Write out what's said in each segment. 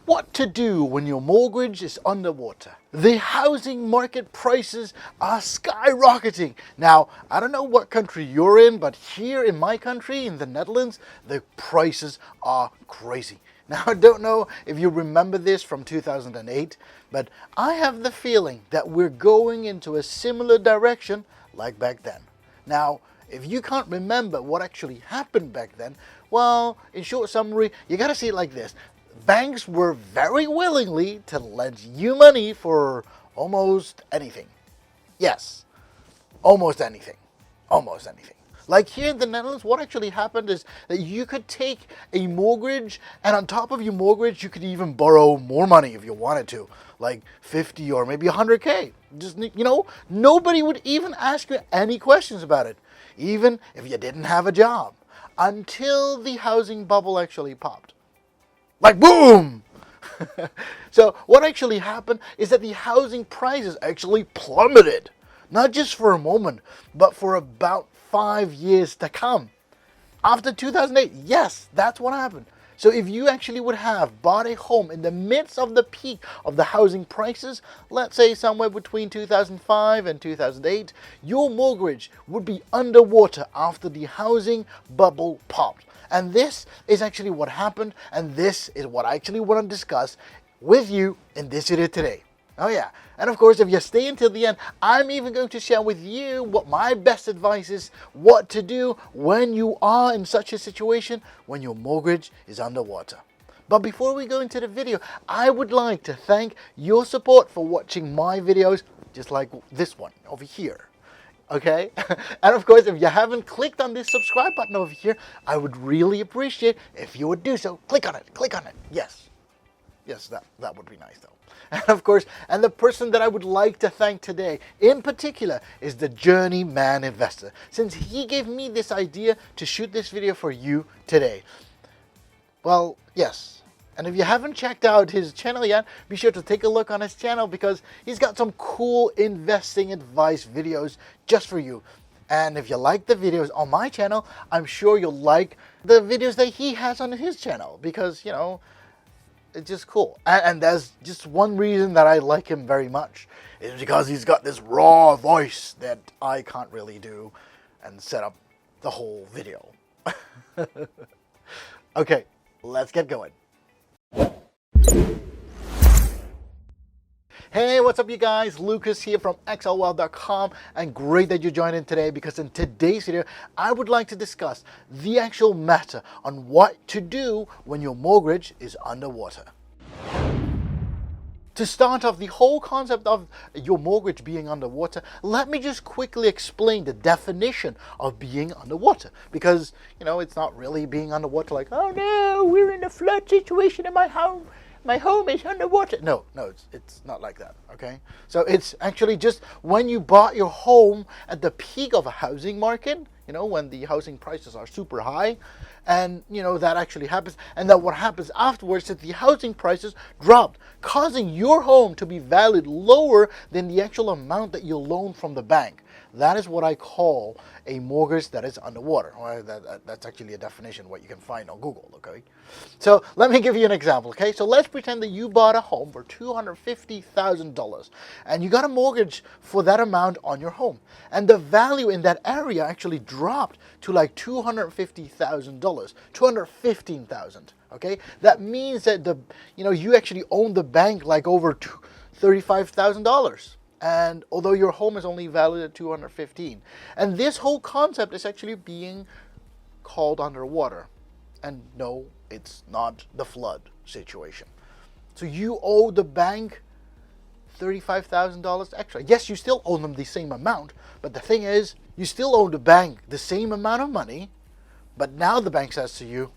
What to do when your mortgage is underwater. The housing market prices are skyrocketing. Now, I don't know what country you're in, but here in my country, in the Netherlands, the prices are crazy. Now, I don't know if you remember this from 2008, but I have the feeling that we're going into a similar direction like back then. Now, if you can't remember what actually happened back then, well, in short summary, you gotta see it like this. Banks were very willingly to lend you money for almost anything. Yes, almost anything. Almost anything. Like here in the Netherlands, what actually happened is that you could take a mortgage, and on top of your mortgage, you could even borrow more money if you wanted to, like 50 or maybe 100K. Just, nobody would even ask you any questions about it, even if you didn't have a job, until the housing bubble actually popped. Like boom! So what actually happened is that the housing prices actually plummeted. Not just for a moment, but for about 5 years to come. After 2008, yes, that's what happened. So if you actually would have bought a home in the midst of the peak of the housing prices, let's say somewhere between 2005 and 2008, your mortgage would be underwater after the housing bubble popped. And this is actually what happened, and this is what I actually want to discuss with you in this video today. Oh yeah, and of course if you stay until the end, I'm even going to share with you what my best advice is, what to do when you are in such a situation when your mortgage is underwater. But before we go into the video, I would like to thank your support for watching my videos, just like this one over here. Okay? And of course, if you haven't clicked on this subscribe button over here, I would really appreciate if you would do so. Click on it, yes. Yes, that would be nice though. And of course, and the person that I would like to thank today in particular is the Journeyman Investor, since he gave me this idea to shoot this video for you today. Well, yes. And if you haven't checked out his channel yet, be sure to take a look on his channel because he's got some cool investing advice videos just for you. And if you like the videos on my channel, I'm sure you'll like the videos that he has on his channel because, it's just cool. And there's just one reason that I like him very much is because he's got this raw voice that I can't really do and set up the whole video. Okay, let's get going. Hey, what's up you guys? Lukas here from xlwealth.com, and great that you joined in today because in today's video, I would like to discuss the actual matter on what to do when your mortgage is underwater. To start off the whole concept of your mortgage being underwater, let me just quickly explain the definition of being underwater. Because, it's not really being underwater like, oh no, we're in a flood situation in my home. My home is underwater. No, it's not like that, okay? So it's actually just when you bought your home at the peak of a housing market, when the housing prices are super high, and that actually happens, and that what happens afterwards is that the housing prices dropped, causing your home to be valued lower than the actual amount that you loaned from the bank. That is what I call a mortgage that is underwater. Well, that's actually a definition what you can find on Google, okay? So let me give you an example, okay? So let's pretend that you bought a home for $250,000 and you got a mortgage for that amount on your home. And the value in that area actually dropped to like $250,000, $215,000, okay? That means that you actually own the bank like over $35,000. And although your home is only valued at 215, and this whole concept is actually being called underwater. And no, it's not the flood situation. So you owe the bank $35,000 extra. Yes, you still owe them the same amount, but the thing is, you still owe the bank the same amount of money, but now the bank says to you,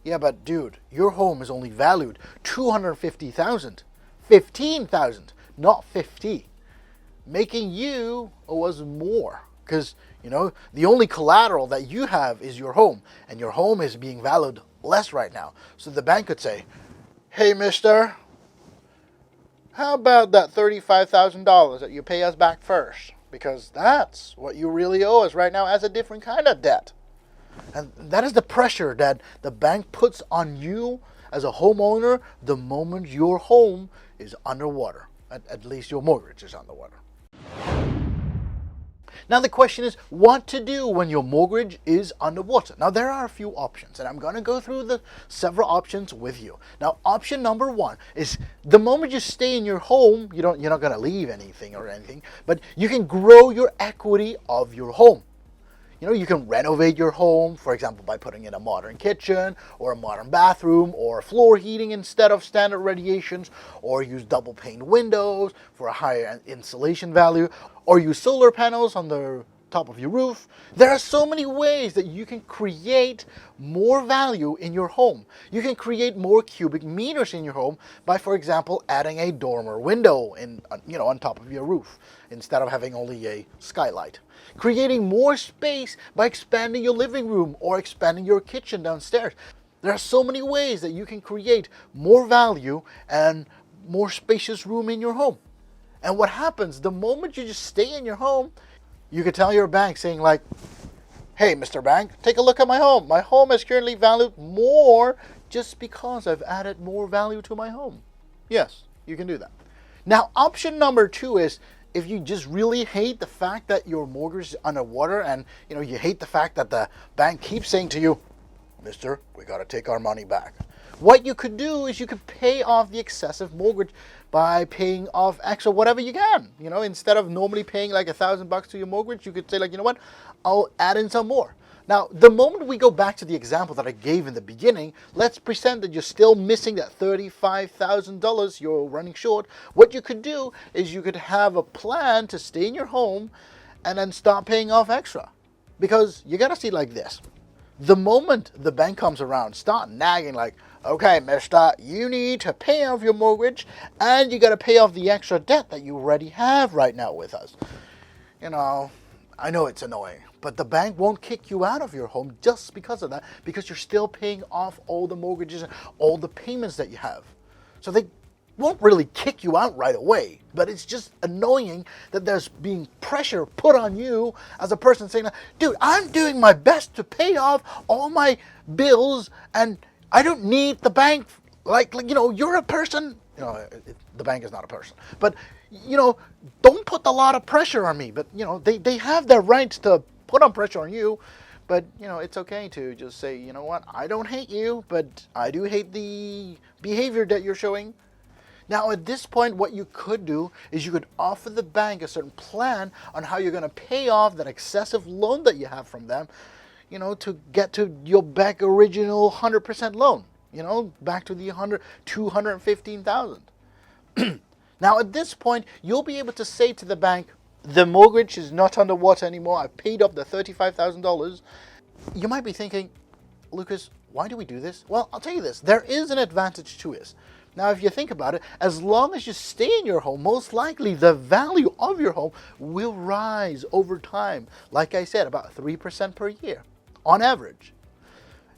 yeah, but dude, your home is only valued $250,000, $15,000, not 50. Making you owe us more because, the only collateral that you have is your home, and your home is being valued less right now. So the bank could say, hey, mister, how about that $35,000 that you pay us back first? Because that's what you really owe us right now as a different kind of debt. And that is the pressure that the bank puts on you as a homeowner the moment your home is underwater. At least your mortgage is underwater. Now the question is what to do when your mortgage is underwater. Now there are a few options, and I'm going to go through the several options with you. Now option number one is the moment you stay in your home, you're not going to leave anything, but you can grow your equity of your home. You can renovate your home, for example, by putting in a modern kitchen or a modern bathroom or floor heating instead of standard radiations, or use double pane windows for a higher insulation value, or use solar panels on the top of your roof. There are so many ways that you can create more value in your home. You can create more cubic meters in your home by, for example, adding a dormer window on top of your roof instead of having only a skylight. Creating more space by expanding your living room or expanding your kitchen downstairs. There are so many ways that you can create more value and more spacious room in your home. And what happens the moment you just stay in your home, you could tell your bank saying like, hey, Mr. Bank, take a look at my home. My home is currently valued more just because I've added more value to my home. Yes, you can do that. Now, option number two is if you just really hate the fact that your mortgage is underwater and you hate the fact that the bank keeps saying to you, mister, we got to take our money back. What you could do is you could pay off the excessive mortgage by paying off extra whatever you can. Instead of normally paying like $1,000 to your mortgage, you could say like, what, I'll add in some more. Now, the moment we go back to the example that I gave in the beginning, let's pretend that you're still missing that $35,000 you're running short. What you could do is you could have a plan to stay in your home and then start paying off extra. Because you got to see it like this. The moment the bank comes around, start nagging like, okay, mister, you need to pay off your mortgage and you got to pay off the extra debt that you already have right now with us. I know it's annoying, but the bank won't kick you out of your home just because of that, because you're still paying off all the mortgages and all the payments that you have. So they won't really kick you out right away, but it's just annoying that there's being pressure put on you as a person saying, dude, I'm doing my best to pay off all my bills and I don't need the bank. You're a person. The bank is not a person, but don't put a lot of pressure on me. But they have their rights to put on pressure on you. But it's okay to just say, what, I don't hate you, but I do hate the behavior that you're showing. Now at this point, what you could do is you could offer the bank a certain plan on how you're going to pay off that excessive loan that you have from them, to get to your back original 100% loan, back to the 215,000. Now at this point, you'll be able to say to the bank, the mortgage is not underwater anymore. I've paid up the $35,000. You might be thinking, Lucas, why do we do this? Well, I'll tell you this. There is an advantage to this. Now, if you think about it, as long as you stay in your home, most likely the value of your home will rise over time. Like I said, about 3% per year on average.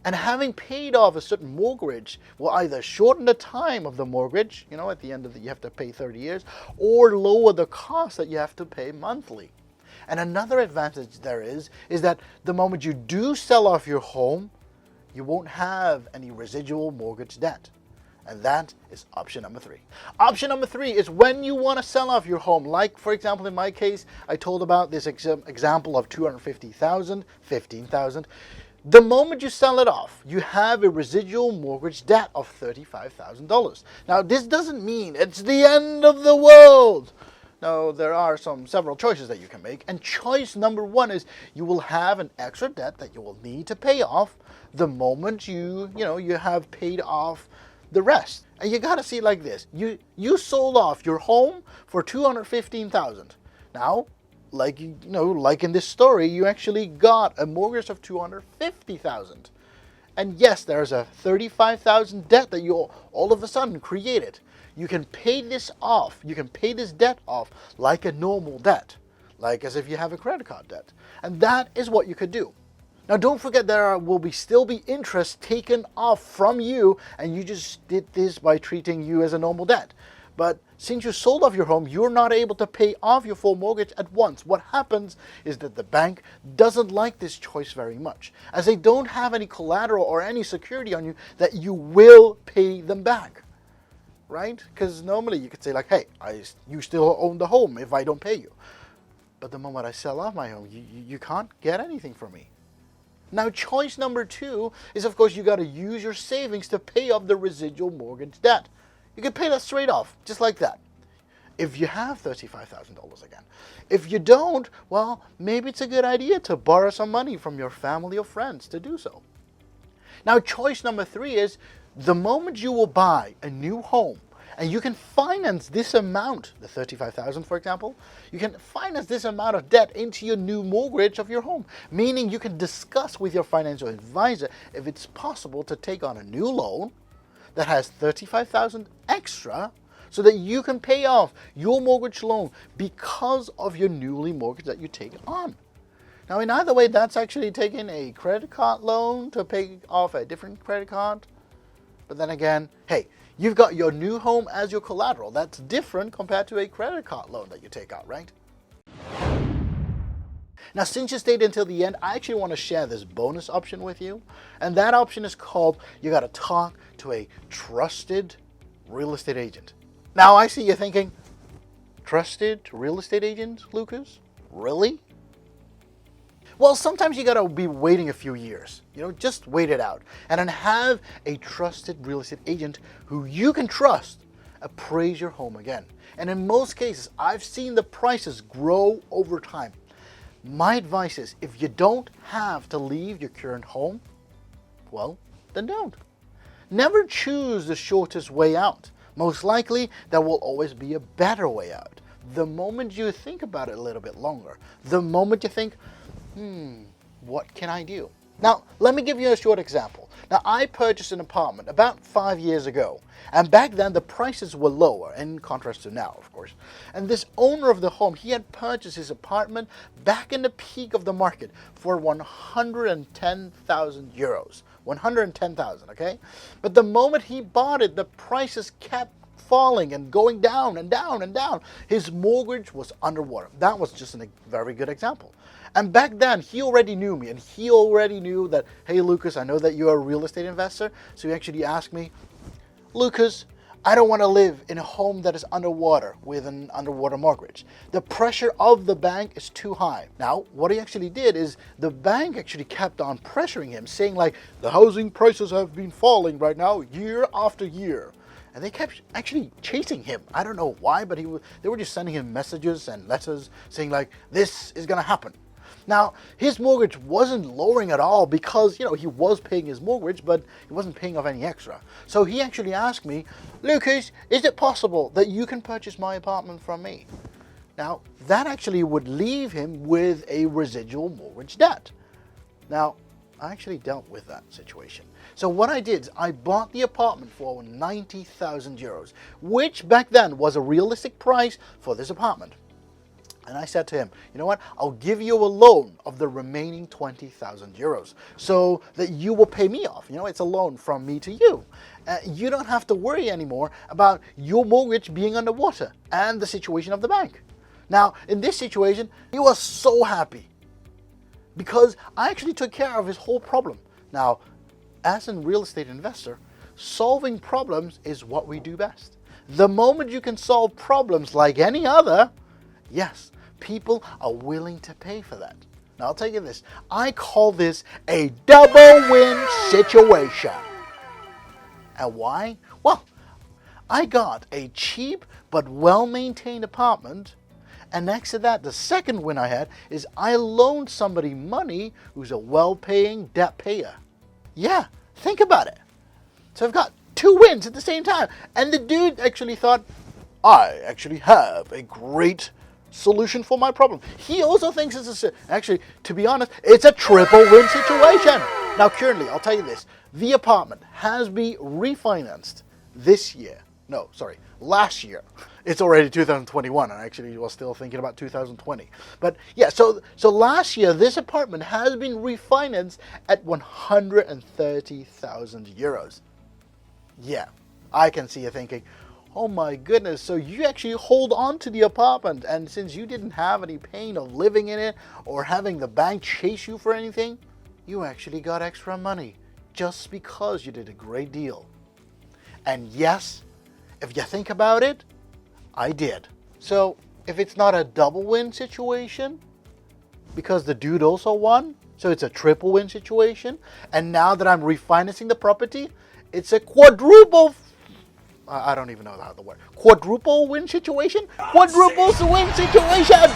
And having paid off a certain mortgage will either shorten the time of the mortgage, at the end of you have to pay 30 years, or lower the cost that you have to pay monthly. And another advantage there is that the moment you do sell off your home, you won't have any residual mortgage debt. And that is option number three. Option number three is when you want to sell off your home. Like, for example, in my case, I told about this example of $250,000, $15,000. The moment you sell it off, you have a residual mortgage debt of $35,000. Now, this doesn't mean it's the end of the world. No, there are several choices that you can make. And choice number one is you will have an extra debt that you will need to pay off the moment you have paid off the rest. And you got to see it like this. You sold off your home for $215,000. Now, like in this story, you actually got a mortgage of $250,000. And yes, there's a $35,000 debt that you all of a sudden created. You can pay this off. You can pay this debt off like a normal debt, like as if you have a credit card debt. And that is what you could do. Now, don't forget there will still be interest taken off from you, and you just did this by treating you as a normal debt. But since you sold off your home, you're not able to pay off your full mortgage at once. What happens is that the bank doesn't like this choice very much, as they don't have any collateral or any security on you that you will pay them back, right? Because normally you could say like, hey, you still own the home if I don't pay you. But the moment I sell off my home, you can't get anything from me. Now, choice number 2 is, of course, you got to use your savings to pay off the residual mortgage debt. You can pay that straight off, just like that, if you have $35,000 again. If you don't, well, maybe it's a good idea to borrow some money from your family or friends to do so. Now, choice number 3 is the moment you will buy a new home, and you can finance this amount, the $35,000 for example, you can finance this amount of debt into your new mortgage of your home, meaning you can discuss with your financial advisor if it's possible to take on a new loan that has $35,000 extra so that you can pay off your mortgage loan because of your newly mortgage that you take on. Now, in either way, that's actually taking a credit card loan to pay off a different credit card. But then again, hey, you've got your new home as your collateral. That's different compared to a credit card loan that you take out, right? Now, since you stayed until the end, I actually want to share this bonus option with you. And that option is called, you got to talk to a trusted real estate agent. Now, I see you thinking, trusted real estate agent, Lucas? Really? Well, sometimes you gotta be waiting a few years, just wait it out. And then have a trusted real estate agent who you can trust appraise your home again. And in most cases, I've seen the prices grow over time. My advice is, if you don't have to leave your current home, well, then don't. Never choose the shortest way out. Most likely, there will always be a better way out. The moment you think about it a little bit longer, the moment you think, what can I do? Now, let me give you a short example. Now, I purchased an apartment about 5 years ago, and back then the prices were lower, in contrast to now, of course. And this owner of the home, he had purchased his apartment back in the peak of the market for 110,000 euros. 110,000, okay? But the moment he bought it, the prices kept falling and going down and down and down. His mortgage was underwater. That was just a very good example. And back then, he already knew me, and he already knew that, hey, Lucas, I know that you're a real estate investor. So he actually asked me, Lucas, I don't want to live in a home that is underwater with an underwater mortgage. The pressure of the bank is too high. Now, what he actually did is the bank actually kept on pressuring him, saying like, the housing prices have been falling right now year after year. And they kept actually chasing him. I don't know why, but they were just sending him messages and letters saying like, this is going to happen. Now, his mortgage wasn't lowering at all because, he was paying his mortgage, but he wasn't paying off any extra. So he actually asked me, Lucas, is it possible that you can purchase my apartment from me? Now, that actually would leave him with a residual mortgage debt. Now, I actually dealt with that situation. So what I did is I bought the apartment for 90,000 euros, which back then was a realistic price for this apartment. And I said to him, you know what, I'll give you a loan of the remaining 20,000 euros so that you will pay me off. It's a loan from me to you. You don't have to worry anymore about your mortgage being underwater and the situation of the bank. Now, in this situation, he was so happy because I actually took care of his whole problem. Now, as a real estate investor, solving problems is what we do best. The moment you can solve problems like any other, yes, people are willing to pay for that. Now, I'll tell you this. I call this a double win situation. And why? Well, I got a cheap but well-maintained apartment. And next to that, the second win I had is I loaned somebody money who's a well-paying debt payer. Yeah, think about it. So I've got 2 wins at the same time. And the dude actually thought, I actually have a great solution for my problem. He also thinks actually, to be honest, it's a triple win situation. Now, currently, I'll tell you this. The apartment has been refinanced last year. It's already 2021, and I actually was still thinking about 2020. But yeah, so last year, this apartment has been refinanced at 130,000 euros. Yeah, I can see you thinking, Oh my goodness, so you actually hold on to the apartment, and since you didn't have any pain of living in it or having the bank chase you for anything, you actually got extra money just because you did a great deal. And yes, if you think about it, I did. So if it's not a double win situation, because the dude also won, so it's a triple win situation, and now that I'm refinancing the property, it's a quadruple, I don't even know how the word, quadruple win situation? Quadruple win situation!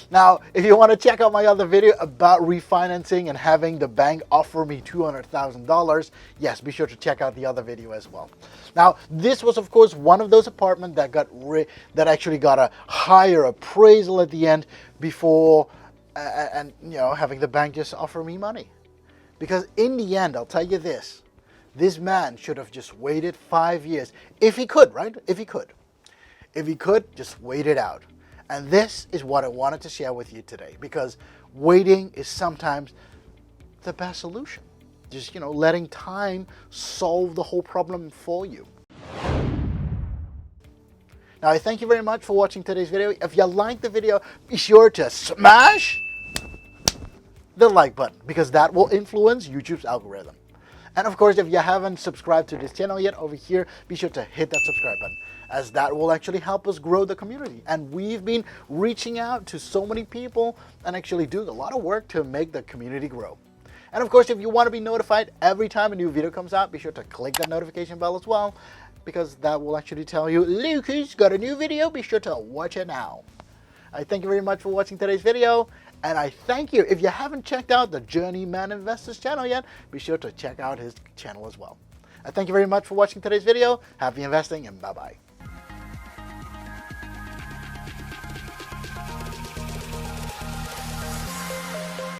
Now, if you want to check out my other video about refinancing and having the bank offer me $200,000, yes, be sure to check out the other video as well. Now, this was, of course, one of those apartments that actually got a higher appraisal at the end before, and you know, having the bank just offer me money. Because in the end, I'll tell you this man should have just waited 5 years. If he could, right? If he could. If he could, just wait it out. And this is what I wanted to share with you today, because waiting is sometimes the best solution. Just, you know, letting time solve the whole problem for you. Now, I thank you very much for watching today's video. If you liked the video, be sure to smash the like button, because that will influence YouTube's algorithm. And of course, if you haven't subscribed to this channel yet over here, be sure to hit that subscribe button, as that will actually help us grow the community. And we've been reaching out to so many people and actually doing a lot of work to make the community grow. And of course, if you want to be notified every time a new video comes out, be sure to click that notification bell as well, because that will actually tell you, Lukas got a new video, be sure to watch it now. I thank you very much for watching today's video, and I thank you. If you haven't checked out the Journeyman Investor's channel yet, be sure to check out his channel as well. I thank you very much for watching today's video. Happy investing, and bye-bye.